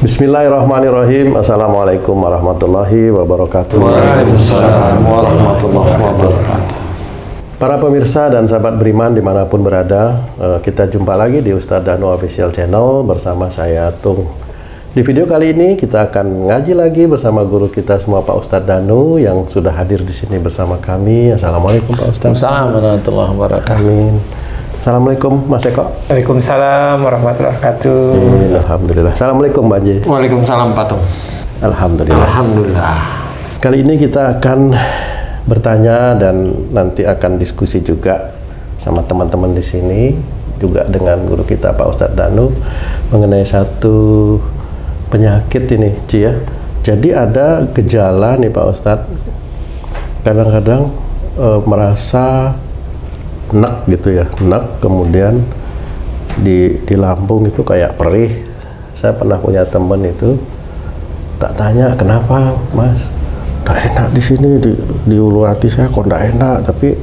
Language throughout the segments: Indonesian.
Bismillahirrahmanirrahim. Assalamualaikum warahmatullahi wabarakatuh. Waalaikumsalam warahmatullahi wabarakatuh. Para pemirsa dan sahabat beriman dimanapun berada, kita jumpa lagi di Ustadz Danu Official Channel bersama saya Tung. Di video kali ini kita akan ngaji lagi bersama guru kita semua Pak Ustadz Danu yang sudah hadir di sini bersama kami. Assalamualaikum Pak Ustadz. Assalamualaikum warahmatullahi wabarakatuh. Amin. Assalamualaikum Mas Eko. Waalaikumsalam warahmatullahi wabarakatuh. Alhamdulillah. Assalamualaikum Mbak J. Waalaikumsalam Pak Tung. Alhamdulillah. Alhamdulillah. Kali ini kita akan bertanya dan nanti akan diskusi juga sama teman-teman di sini, juga dengan guru kita Pak Ustadz Danu mengenai satu penyakit ini, Ci ya. Jadi ada gejala nih Pak Ustadz, kadang-kadang merasa enak gitu ya, enak, kemudian di lambung itu kayak perih. Saya pernah punya teman itu, tak tanya kenapa Mas, nggak enak di sini, di ulu hati saya kok nggak enak, tapi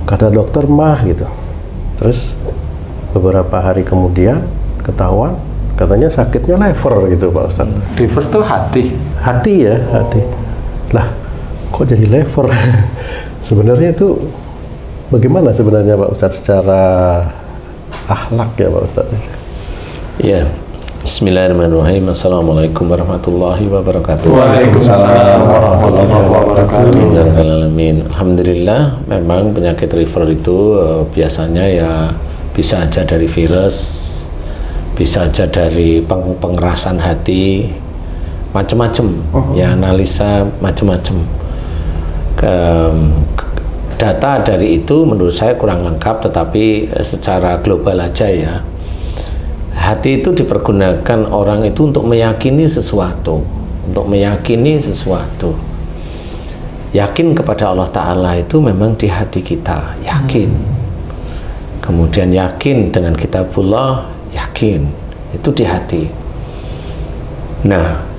kata dokter mah gitu. Terus beberapa hari kemudian ketahuan katanya sakitnya lever gitu Pak Ustadz. Liver tuh hati. Hati ya, hati. Lah kok jadi lever? Sebenarnya itu bagaimana sebenarnya Pak Ustadz secara akhlak ya Pak Ustadz? Ya, Bismillahirrahmanirrahim. Assalamualaikum warahmatullahi wabarakatuh. Waalaikumsalam warahmatullahi wabarakatuh. Alhamdulillah, memang penyakit liver itu biasanya ya bisa aja dari virus, bisa aja dari pengerasan hati, macam-macam. Ya, analisa macam-macam. Data dari itu menurut saya kurang lengkap, tetapi secara global aja ya, hati itu dipergunakan orang itu untuk meyakini sesuatu, yakin kepada Allah Ta'ala itu memang di hati kita, yakin. Kemudian yakin dengan kitabullah, yakin, itu di hati. Nah,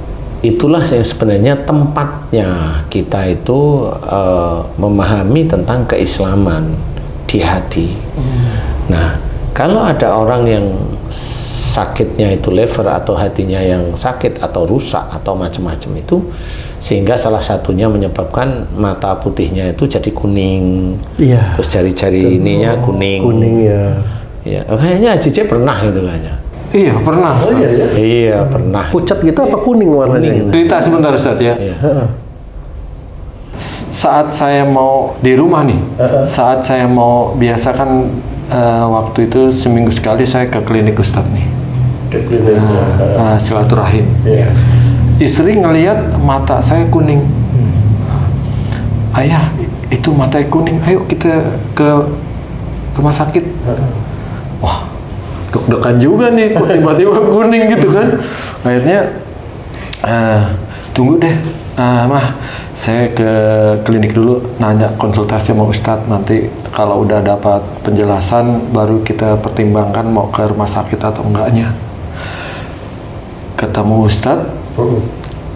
itulah yang sebenarnya tempatnya kita itu memahami tentang keislaman di hati. Nah, kalau ada orang yang sakitnya itu liver atau hatinya yang sakit atau rusak atau macam-macam itu, sehingga salah satunya menyebabkan mata putihnya itu jadi kuning, Iya. terus jari-jari ininya kuning. Kuning ya. Ya, kayaknya Cice pernah itu kayaknya. Iya pernah. Oh iya ya. Iya, pernah. Pucat gitu apa kuning warnanya? Kuning. Cerita sebentar Ustadz ya. Iya. Saat saya mau di rumah nih, saat saya mau biasa kan waktu itu seminggu sekali saya ke klinik Ustadz nih. Ke klinik. Silaturahim. Iya. Istri ngelihat mata saya kuning. Ayah, itu matanya kuning. Ayo kita ke rumah sakit. Wah, deg-degan juga nih, kok tiba-tiba kuning gitu kan. Akhirnya tunggu deh, mah saya ke klinik dulu, nanya konsultasi sama Ustadz, nanti kalau udah dapat penjelasan baru kita pertimbangkan mau ke rumah sakit atau enggaknya. Ketemu Ustadz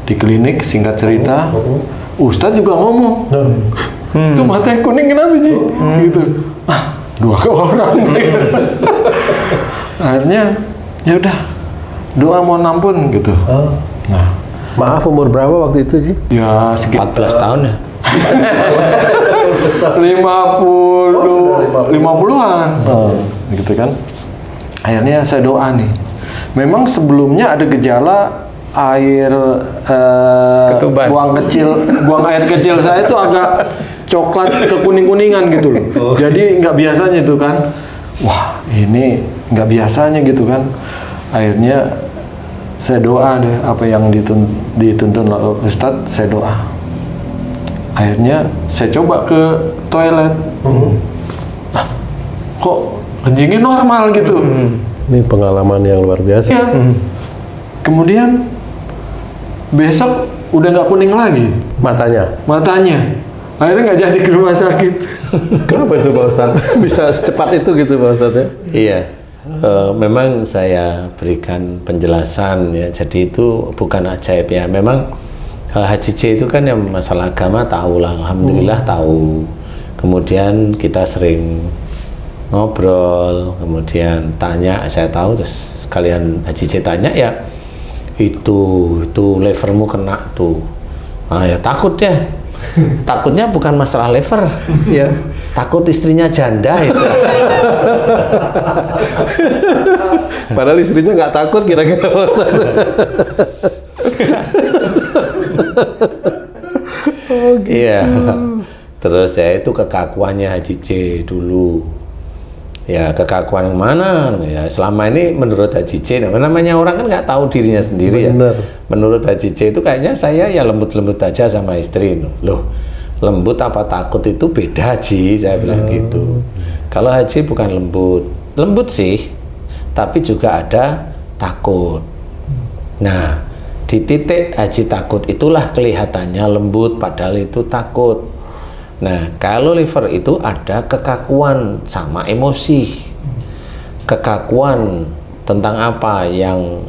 di klinik, singkat cerita, Ustadz juga ngomong, itu matanya kuning kenapa sih? Gitu. Dua orang. Akhirnya ya udah, doa mohon ampun gitu. Nah, Maaf, umur berapa waktu itu Ji? ya sekitar 14 tahun ya. 50-an gitu kan. Akhirnya saya doa nih. Memang sebelumnya ada gejala air Ketuban. buang air kecil saya itu agak coklat ke kuning-kuningan gitu loh. Jadi nggak biasanya itu kan. Wah, ini nggak biasanya gitu kan. Akhirnya saya doa deh, apa yang dituntun oleh Ustadz, saya doa. Akhirnya saya coba ke toilet. Kok kencingnya normal gitu. Ini pengalaman yang luar biasa. Ya. Kemudian besok udah nggak kuning lagi Matanya. Akhirnya nggak jadi ke rumah sakit. Kenapa itu Pak Ustadz? Bisa secepat itu gitu Pak Ustadz ya? Iya. Memang saya berikan penjelasan ya, jadi itu bukan ajaib ya. Memang Haji C itu kan yang masalah agama tahu lah, alhamdulillah tahu. Kemudian kita sering ngobrol, kemudian tanya, saya tahu, terus kalian Haji C tanya ya, itu levermu kena tuh. Ah ya takut ya. Takutnya bukan masalah lever, Ya. takut istrinya janda itu. Padahal istrinya nggak takut kira-kira. Iya. Terus ya itu kekakuannya Haji J dulu. Ya kekakuan yang mana? Ya selama ini menurut Haji J, namanya orang kan nggak tahu dirinya sendiri. Bener. Ya. Menurut Haji J itu kayaknya saya ya lembut-lembut aja sama istri. Loh, lembut apa takut itu beda Haji, saya bilang gitu. Kalau Haji bukan lembut sih, tapi juga ada takut. Nah, di titik Haji takut itulah kelihatannya lembut, padahal itu takut. Nah, kalau liver itu ada kekakuan sama emosi. Kekakuan tentang apa yang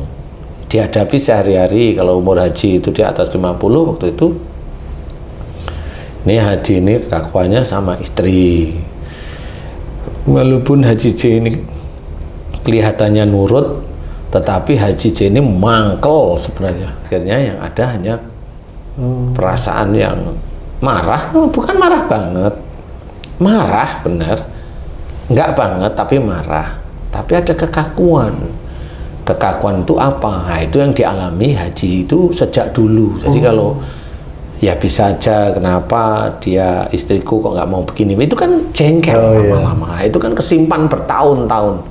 dihadapi sehari-hari. Kalau umur Haji itu di atas 50 waktu itu, ini Haji ini kekakuannya sama istri. Walaupun Haji J ini kelihatannya nurut, tetapi Haji J ini mangkel sebenarnya. Akhirnya yang ada hanya perasaan yang marah, bukan marah banget, marah bener, nggak banget tapi marah, tapi ada kekakuan. Kekakuan itu apa? Nah, itu yang dialami Haji itu sejak dulu. Jadi kalau ya bisa aja kenapa dia istriku kok nggak mau begini, itu kan jengkel lama-lama. Itu kan kesimpan bertahun-tahun.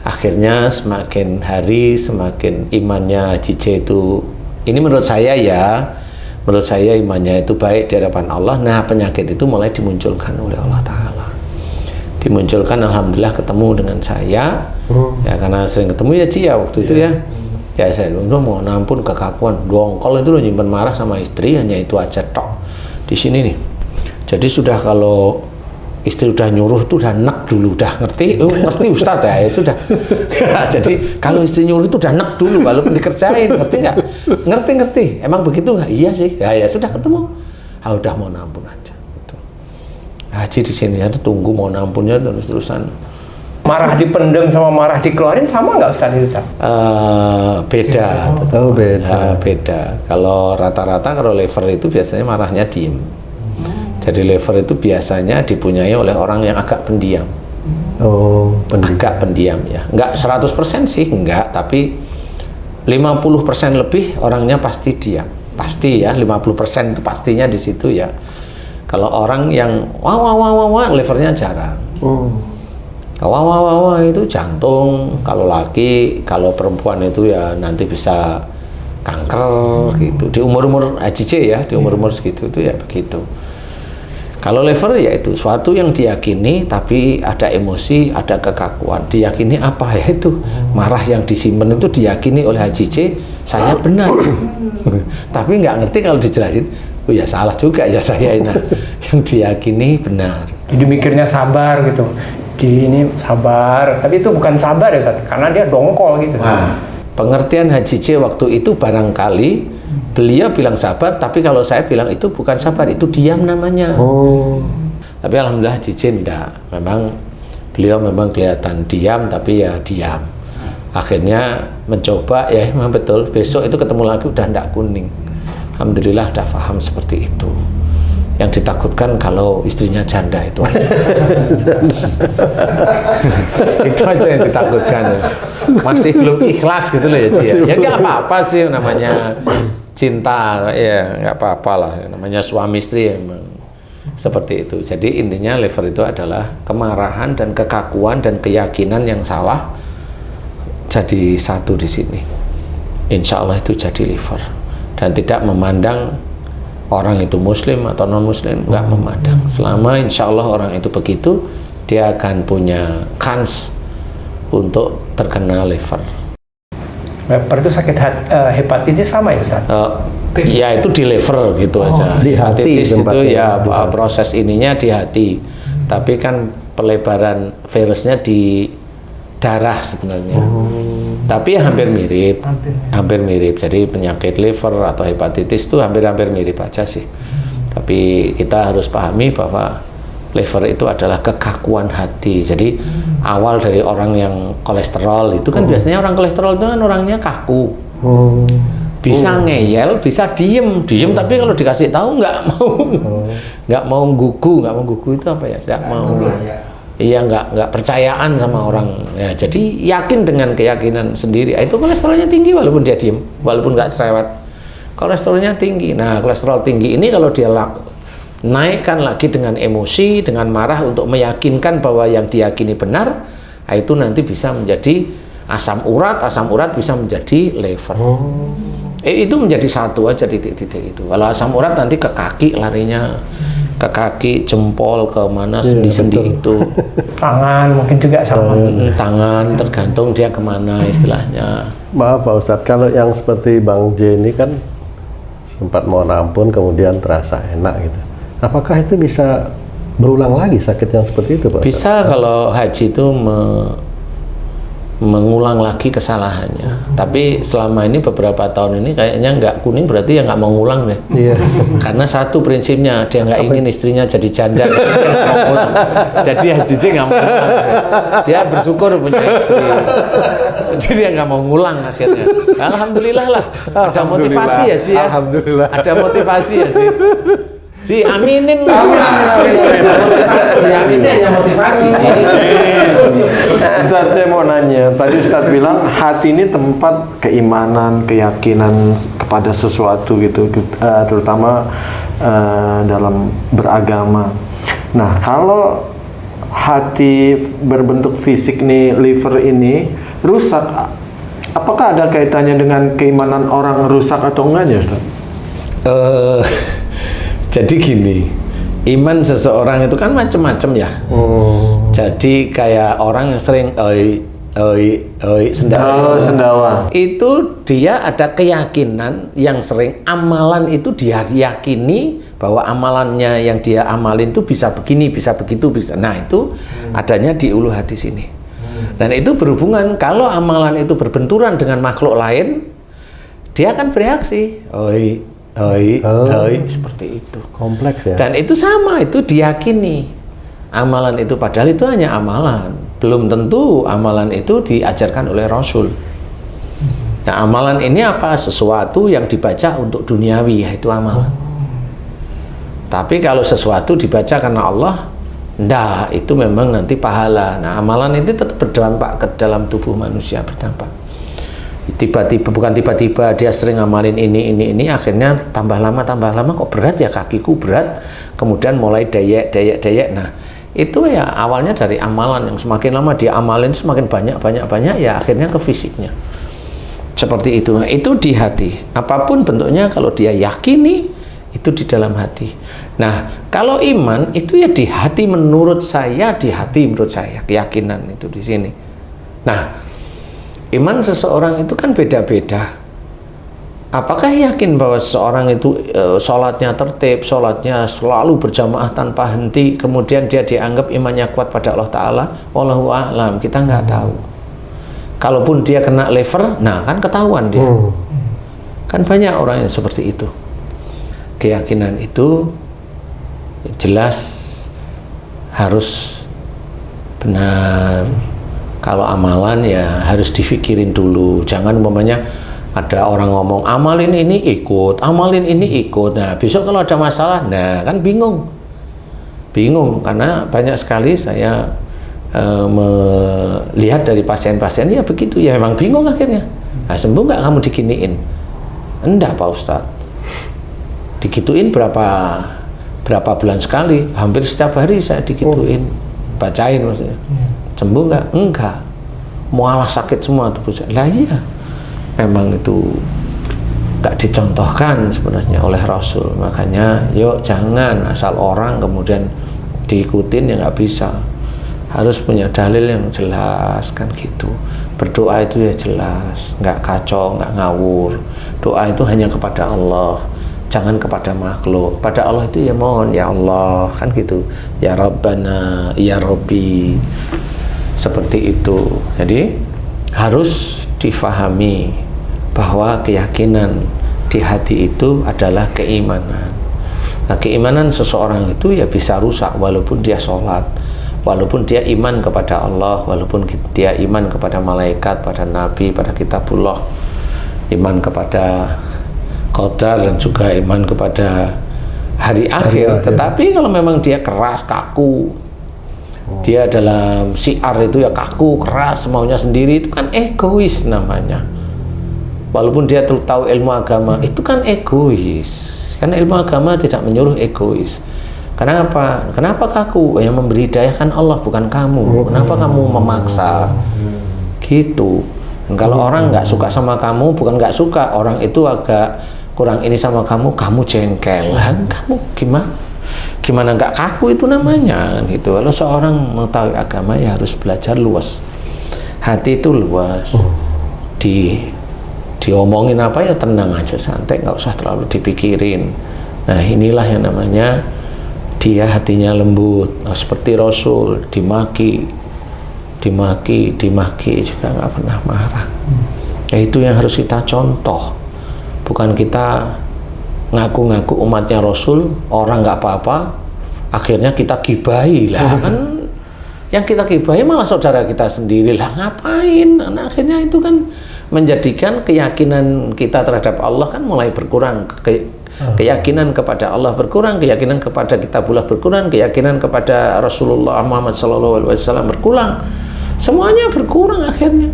Akhirnya semakin hari semakin imannya Haji J itu, ini menurut saya ya, menurut saya imannya itu baik di hadapan Allah. Nah penyakit itu mulai dimunculkan oleh Allah Ta'ala, dimunculkan. Alhamdulillah ketemu dengan saya, ya karena sering ketemu ya Ci ya waktu itu ya. Ya saya udah mohon ampun kekakuan, dongkol itu loh, nyimpen marah sama istri, hanya itu aja tok. Di sini nih, jadi sudah kalau istri udah nyuruh tuh udah enak dulu, udah ngerti, ngerti Ustaz ya, ya sudah. Jadi kalau istri nyuruh itu udah enak dulu, walaupun dikerjain, ngerti nggak? Ngerti, emang begitu nggak? Iya sih, ya sudah ketemu, udah mau ampun aja. Gitu. Haji di sini ya tunggu mau ampunnya terus-terusan. Marah dipendam sama marah dikeluarin sama nggak Ustaz itu Ustaz? Beda. Oh beda. Beda. Kalau rata-rata kalau lever itu biasanya marahnya diem. Jadi lever itu biasanya dipunyai oleh orang yang agak pendiam. Oh, agak pendiam ya. Enggak 100% sih, enggak, tapi 50% lebih orangnya pasti diam. Pasti ya, 50% itu pastinya di situ ya. Kalau orang yang wah levernya jarang. Wah itu jantung, kalau laki, kalau perempuan itu ya nanti bisa kanker gitu. Di umur-umur Haji J ya, di umur-umur segitu itu ya begitu. Kalau lever ya itu suatu yang diyakini tapi ada emosi, ada kekakuan. Diyakini apa ya itu? Marah yang disimpan itu diyakini oleh Haji J, saya benar. Tapi nggak ngerti kalau dijelasin, oh ya salah juga ya saya ini. Yang diyakini benar. Jadi mikirnya sabar gitu. Di ini sabar, tapi itu bukan sabar ya Ustaz, karena dia dongkol gitu. Nah, pengertian Haji J waktu itu barangkali beliau bilang sabar, tapi kalau saya bilang itu bukan sabar, itu diam namanya. Tapi alhamdulillah Haji J enggak. Memang beliau memang kelihatan diam, tapi ya diam. Akhirnya mencoba, ya memang betul. Besok itu ketemu lagi udah enggak kuning. Alhamdulillah udah paham seperti itu. Yang ditakutkan kalau istrinya janda itu aja. Itu aja yang ditakutkan. Masih belum ikhlas gitu loh ya Ci. Ya nggak apa-apa sih namanya cinta, ya nggak apa-apa lah. Namanya suami istri emang seperti itu. Jadi intinya lever itu adalah kemarahan dan kekakuan dan keyakinan yang salah jadi satu di sini. Insya Allah itu jadi liver dan tidak memandang orang itu muslim atau non muslim, nggak memandang. Selama insya Allah orang itu begitu, dia akan punya kans untuk terkena liver. Lever itu sakit hepatitis sama ya Ustaz? Ya itu di liver gitu aja. Di hati hepatitis itu ya tempatnya. proses ininya di hati, tapi kan pelebaran virusnya di darah sebenarnya. Tapi hampir mirip, hampir mirip. Jadi penyakit liver atau hepatitis itu hampir-hampir mirip aja sih. Tapi kita harus pahami bahwa liver itu adalah kekakuan hati. Jadi awal dari orang yang kolesterol itu kan biasanya orang kolesterol itu kan orangnya kaku. Bisa ngeyel, bisa diem, tapi kalau dikasih tahu nggak mau gugu itu apa ya? Nggak mau, iya nggak percayaan sama orang. Ya, jadi yakin dengan keyakinan sendiri. Itu kolesterolnya tinggi walaupun dia diem, walaupun nggak cerewet. Kolesterolnya tinggi. Nah, kolesterol tinggi ini kalau dia naikkan lagi dengan emosi, dengan marah untuk meyakinkan bahwa yang diyakini benar, nah itu nanti bisa menjadi asam urat bisa menjadi liver. Itu menjadi satu aja titik-titik itu. Kalau asam urat nanti ke kaki larinya, ke kaki, jempol, ke mana sendi-sendi itu. Tangan mungkin juga sama. Tangan tergantung dia kemana istilahnya. Maaf Pak Ustadz, kalau yang seperti Bang J ini kan sempat mohon ampun kemudian terasa enak gitu. Apakah itu bisa berulang lagi sakit yang seperti itu Pak Ustadz? Bisa kalau haji itu mengulang lagi kesalahannya. Tapi selama ini beberapa tahun ini kayaknya nggak kuning, berarti ya nggak mau ngulang deh. Iya. Karena satu prinsipnya dia nggak ingin istrinya jadi janda, dia nggak mau ngulang. Jadi haji nggak mau ngulang. Dia bersyukur punya istri. Jadi dia nggak mau ngulang akhirnya. Alhamdulillah lah. Ada motivasi ya Ji ya. Alhamdulillah. Ada motivasi ya Ji. Ji, aminin lah. Aminin hanya motivasi Ji. Ustadz, saya mau nanya, tadi Ustadz bilang hati ini tempat keimanan, keyakinan kepada sesuatu gitu, terutama dalam beragama. Nah, kalau hati berbentuk fisik nih, liver ini rusak, apakah ada kaitannya dengan keimanan orang rusak atau enggaknya, Ustadz? Jadi gini, iman seseorang itu kan macam-macam ya. Jadi kayak orang yang sering sendawa. Itu dia ada keyakinan yang sering amalan itu dia yakini bahwa amalannya yang dia amalin itu bisa begini, bisa begitu, bisa. Nah, itu adanya di ulu hati sini. Dan itu berhubungan kalau amalan itu berbenturan dengan makhluk lain, dia akan bereaksi. Seperti itu. Kompleks ya. Dan itu sama, itu diyakini. Amalan itu padahal itu hanya amalan. Belum tentu amalan itu diajarkan oleh Rasul. Nah, amalan ini apa? Sesuatu yang dibaca untuk duniawi, yaitu amalan. Tapi kalau sesuatu dibaca karena Allah, enggak, itu memang nanti pahala. Nah, amalan ini tetap berdampak ke dalam tubuh manusia, berdampak. Bukan tiba-tiba dia sering ngamalin ini, akhirnya tambah lama kok berat ya, kakiku berat, kemudian mulai dayek. Nah, itu ya awalnya dari amalan yang semakin lama dia amalin semakin banyak ya akhirnya ke fisiknya. Seperti itu. Nah, itu di hati. Apapun bentuknya kalau dia yakini itu di dalam hati. Nah, kalau iman itu ya di hati menurut saya, keyakinan itu di sini. Nah, iman seseorang itu kan beda-beda. Apakah yakin bahwa seseorang itu sholatnya tertib, sholatnya selalu berjamaah tanpa henti, kemudian dia dianggap imannya kuat pada Allah Ta'ala? Wallahu a'lam, kita nggak tahu. Kalaupun dia kena liver, nah kan ketahuan dia. Kan banyak orang yang seperti itu. Keyakinan itu jelas harus benar. Kalau amalan ya harus difikirin dulu. Jangan umpamanya ada orang ngomong amalin ini ikut. Nah, besok kalau ada masalah, nah kan bingung karena banyak sekali saya melihat dari pasien-pasien ya begitu ya, memang bingung akhirnya. Nah, sembuh nggak kamu diginiin? Enggak Pak Ustadz. Digituin berapa bulan sekali, hampir setiap hari saya digituin, bacain maksudnya. Sembuh nggak? Enggak. Mualah sakit semua tubuh saya. Lah iya, memang itu nggak dicontohkan sebenarnya oleh Rasul. Makanya yuk jangan asal orang kemudian diikutin, ya nggak bisa. Harus punya dalil yang jelas kan gitu. Berdoa itu ya jelas, nggak kacau, nggak ngawur. Doa itu hanya kepada Allah, jangan kepada makhluk. Pada Allah itu ya mohon, ya Allah kan gitu. Ya Rabbana, ya Rabbi. Seperti itu. Jadi harus difahami bahwa keyakinan di hati itu adalah keimanan. Nah, keimanan seseorang itu ya bisa rusak walaupun dia sholat, walaupun dia iman kepada Allah, walaupun dia iman kepada malaikat, pada nabi, pada kitabullah. iman kepada qadar dan juga iman kepada hari akhir. Tetapi kalau memang dia keras, kaku, dia dalam syiar itu ya kaku, keras, maunya sendiri, itu kan egois namanya. Walaupun dia tahu ilmu agama, itu kan egois. Karena ilmu agama tidak menyuruh egois. Kenapa? Kenapa kaku? Yang memberi hidayah kan Allah, bukan kamu. Kenapa kamu memaksa? Gitu. Dan kalau orang nggak suka sama kamu, bukan nggak suka, orang itu agak kurang ini sama kamu, kamu jengkel. Kamu gimana nggak kaku itu namanya gitu. Kalau seorang mengetahui agama ya harus belajar luas. Hati itu luas. Diomongin apa ya tenang aja, santai, nggak usah terlalu dipikirin. Nah inilah yang namanya dia hatinya lembut. Nah, seperti Rasul dimaki juga nggak pernah marah. Ya itu yang harus kita contoh. Bukan kita ngaku-ngaku umatnya Rasul, orang nggak apa-apa, akhirnya kita gibahi lah kan. Yang kita gibahi malah saudara kita sendiri lah, ngapain? Nah, akhirnya itu kan menjadikan keyakinan kita terhadap Allah kan mulai berkurang. Keyakinan kepada Allah berkurang, keyakinan kepada kitabullah berkurang, keyakinan kepada Rasulullah Muhammad SAW berkurang. Semuanya berkurang akhirnya.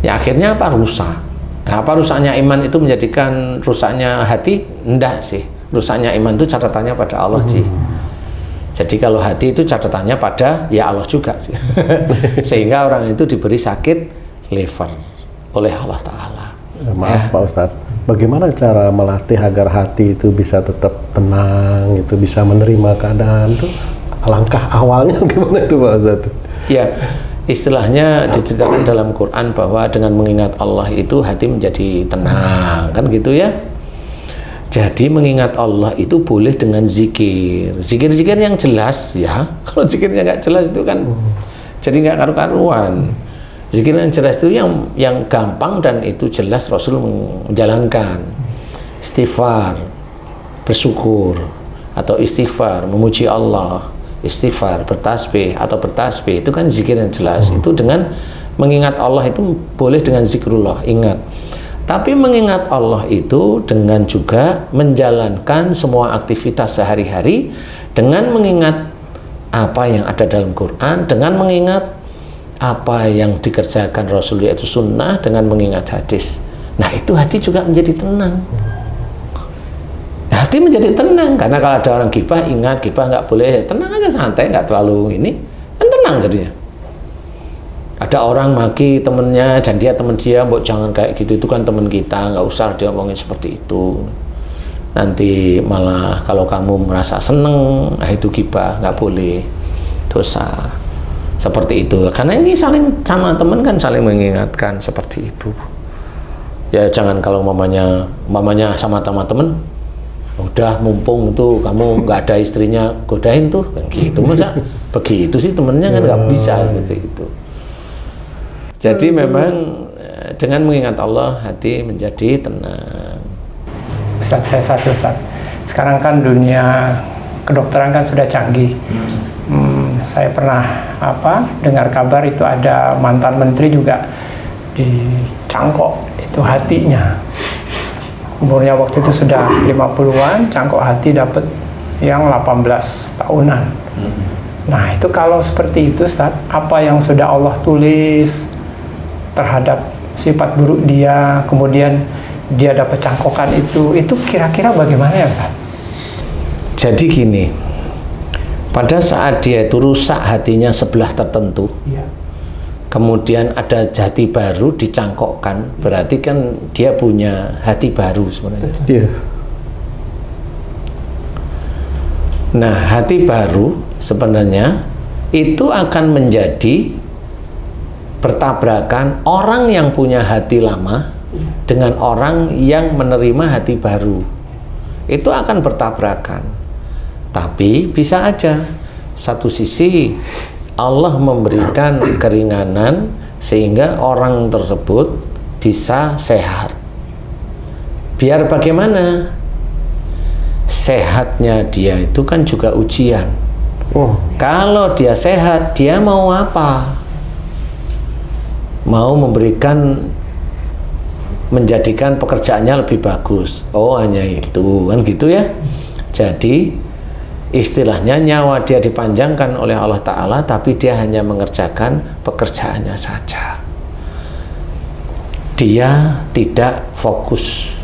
Ya akhirnya apa? Rusak. Nah, apa rusaknya iman itu menjadikan rusaknya hati? Enggak sih. Rusaknya iman itu catatannya pada Allah sih. Jadi kalau hati itu catatannya pada ya Allah juga sih. Sehingga orang itu diberi sakit liver oleh Allah Ta'ala. Maaf Pak Ustadz, bagaimana cara melatih agar hati itu bisa tetap tenang, itu bisa menerima keadaan itu? Langkah awalnya gimana itu Pak Ustadz? Ya, istilahnya diceritakan dalam Quran bahwa dengan mengingat Allah itu hati menjadi tenang, kan gitu ya. Jadi mengingat Allah itu boleh dengan zikir yang jelas ya. Kalau zikirnya nggak jelas itu kan jadi nggak karu-karuan. Zikir yang jelas itu yang gampang dan itu jelas Rasul menjalankan. Istighfar, bersyukur, atau istighfar, memuji Allah, istighfar, bertasbih atau bertasbih, itu kan zikir yang jelas. Itu dengan mengingat Allah itu boleh dengan zikrullah, ingat. Tapi mengingat Allah itu dengan juga menjalankan semua aktivitas sehari-hari dengan mengingat apa yang ada dalam Quran, dengan mengingat apa yang dikerjakan Rasul yaitu sunnah, dengan mengingat hadis. Nah itu hati juga menjadi tenang. Hati menjadi tenang karena kalau ada orang gibah, ingat gibah nggak boleh, tenang aja, santai, nggak terlalu ini, kan tenang jadinya. Ada orang maki temennya dan dia temen dia, mbok jangan kayak gitu, itu kan temen kita, nggak usah dia ngomongin seperti itu. Nanti malah kalau kamu merasa seneng, nah itu gibah, nggak boleh, dosa. Seperti itu, karena ini saling sama teman kan saling mengingatkan seperti itu. Ya jangan kalau mamanya sama teman, udah mumpung itu kamu nggak ada istrinya, godain tuh, kan gitu. Masa begitu sih temennya kan nggak bisa gitu itu. Jadi memang dengan mengingat Allah hati menjadi tenang. Ustaz, sekarang kan dunia kedokteran kan sudah canggih. Saya pernah dengar kabar itu ada mantan menteri juga dicangkok itu hatinya. Umurnya waktu itu sudah 50-an, cangkok hati dapat yang 18 tahunan. Nah itu kalau seperti itu Ustaz, apa yang sudah Allah tulis terhadap sifat buruk dia, kemudian dia dapat cangkokan itu kira-kira bagaimana ya Ustaz? Jadi gini, pada saat dia itu rusak hatinya sebelah tertentu, ya, kemudian ada hati baru dicangkokkan, berarti kan dia punya hati baru sebenarnya. Iya. Nah, hati baru sebenarnya itu akan menjadi bertabrakan orang yang punya hati lama dengan orang yang menerima hati baru. Itu akan bertabrakan. Tapi bisa aja satu sisi Allah memberikan keringanan sehingga orang tersebut bisa sehat. Biar bagaimana? Sehatnya dia itu kan juga ujian. Kalau dia sehat, dia mau apa? Mau memberikan menjadikan pekerjaannya lebih bagus. Oh, hanya itu, kan gitu ya. Jadi istilahnya nyawa dia dipanjangkan oleh Allah Ta'ala, tapi dia hanya mengerjakan pekerjaannya saja. Dia tidak fokus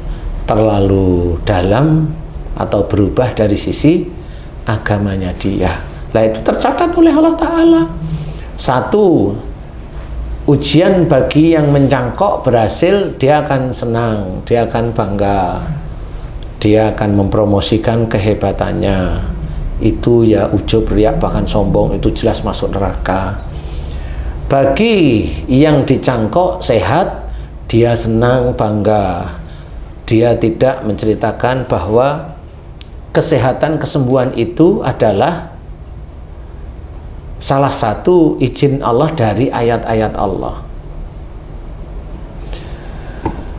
terlalu dalam atau berubah dari sisi agamanya dia. Nah, itu tercatat oleh Allah Ta'ala. Satu, ujian bagi yang mencangkok berhasil, dia akan senang, dia akan bangga, dia akan mempromosikan kehebatannya. Itu ya ujub, riak, bahkan sombong, itu jelas masuk neraka. Bagi yang dicangkok sehat, dia senang, bangga. Dia tidak menceritakan bahwa kesehatan, kesembuhan itu adalah salah satu izin Allah dari ayat-ayat Allah.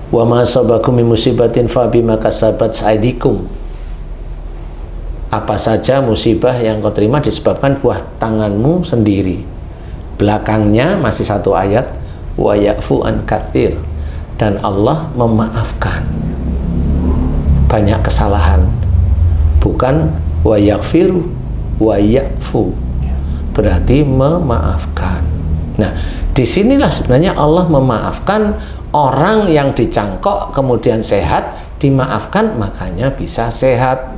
Wa ma asabakum min musibatin fa bima kasabat aydikum. Apa saja musibah yang kau terima disebabkan buah tanganmu sendiri. Belakangnya masih satu ayat, wa ya'fu an katsir, dan Allah memaafkan banyak kesalahan. Bukan wa yaghfiru, wa ya'fu, berarti memaafkan. Nah, disinilah sebenarnya Allah memaafkan orang yang dicangkok kemudian sehat, dimaafkan makanya bisa sehat.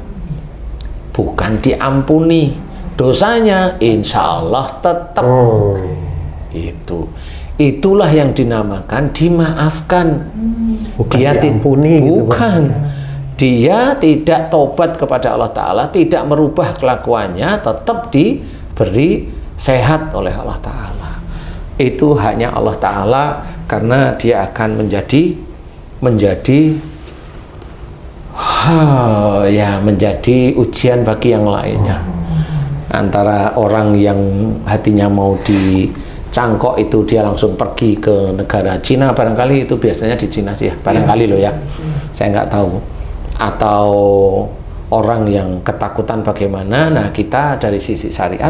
Bukan diampuni dosanya, insya Allah tetap. Itulah yang dinamakan dimaafkan. Bukan Dia diampuni gitu, bukan. Dia tidak tobat kepada Allah Ta'ala, tidak merubah kelakuannya, tetap diberi sehat oleh Allah Ta'ala. Itu hanya Allah Ta'ala, karena dia akan menjadi ujian bagi yang lainnya. Antara orang yang hatinya mau dicangkok itu dia langsung pergi ke negara Cina, barangkali itu biasanya di Cina sih ya, barangkali loh ya, saya nggak tahu. Atau orang yang ketakutan bagaimana. Nah, kita dari sisi syariat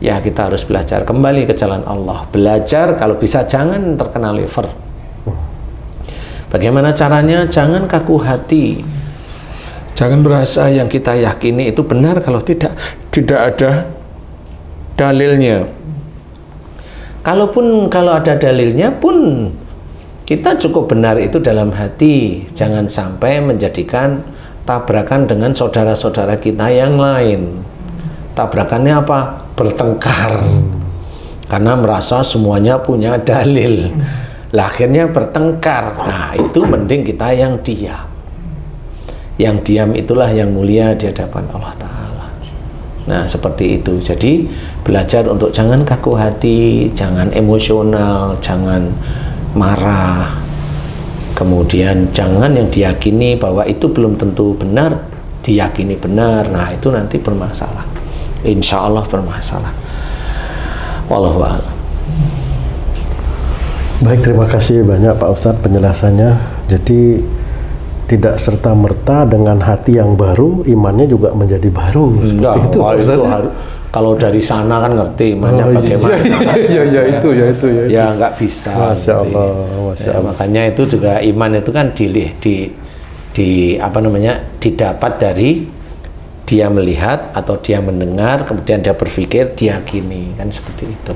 ya kita harus belajar kembali ke jalan Allah. Belajar kalau bisa jangan terkena liver. Bagaimana caranya? Jangan kaku hati. Jangan berasa yang kita yakini itu benar kalau tidak ada dalilnya. Kalaupun kalau ada dalilnya pun kita cukup benar itu dalam hati. Jangan sampai menjadikan tabrakan dengan saudara-saudara kita yang lain. Tabrakannya apa? Bertengkar. Karena merasa semuanya punya dalil. Lah, akhirnya bertengkar. Nah, itu mending kita yang diam. Yang diam itulah yang mulia di hadapan Allah Ta'ala. Nah, seperti itu. Jadi belajar untuk jangan kaku hati, jangan emosional, jangan marah, kemudian jangan yang diyakini bahwa itu belum tentu benar diyakini benar. Nah, itu nanti bermasalah, insya Allah bermasalah. Wallahu a'lam. Baik, terima kasih banyak Pak Ustadz penjelasannya. Jadi tidak serta-merta dengan hati yang baru imannya juga menjadi baru. Seperti itu, kalau dari sana kan ngerti imannya bagaimana. Ya nggak bisa. Masya Allah, Masya Allah. Makanya itu juga iman itu kan didapat dari dia melihat atau dia mendengar, kemudian dia berpikir, diyakini, kan seperti itu.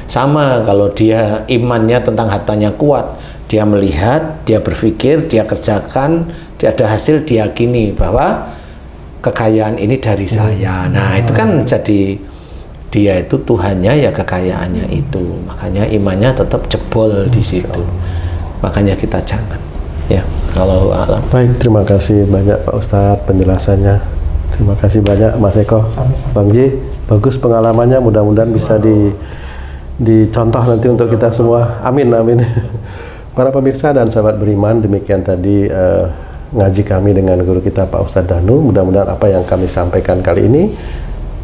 Sama kalau dia imannya tentang hartanya kuat, dia melihat, dia berpikir, dia kerjakan, dia ada hasil, diyakini bahwa kekayaan ini dari saya. Nah, itu kan jadi dia itu Tuhannya ya kekayaannya itu. Makanya imannya tetap jebol di situ. Makanya kita jangan. Ya, kalau alam. Baik, terima kasih banyak Pak Ustadz penjelasannya. Terima kasih banyak Mas Eko. Bang Ji, bagus pengalamannya, mudah-mudahan bisa dicontoh nanti untuk kita semua. Amin, amin. Para pemirsa dan sahabat beriman, demikian tadi ngaji kami dengan guru kita Pak Ustadz Danu. Mudah-mudahan apa yang kami sampaikan kali ini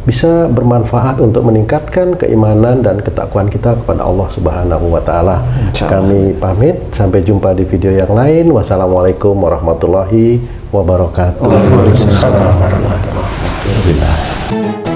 bisa bermanfaat untuk meningkatkan keimanan dan ketakwaan kita kepada Allah Subhanahu wa Ta'ala. Kami pamit, sampai jumpa di video yang lain. Wassalamualaikum warahmatullahi wabarakatuh. Waalaikumsalam warahmatullahi wabarakatuh.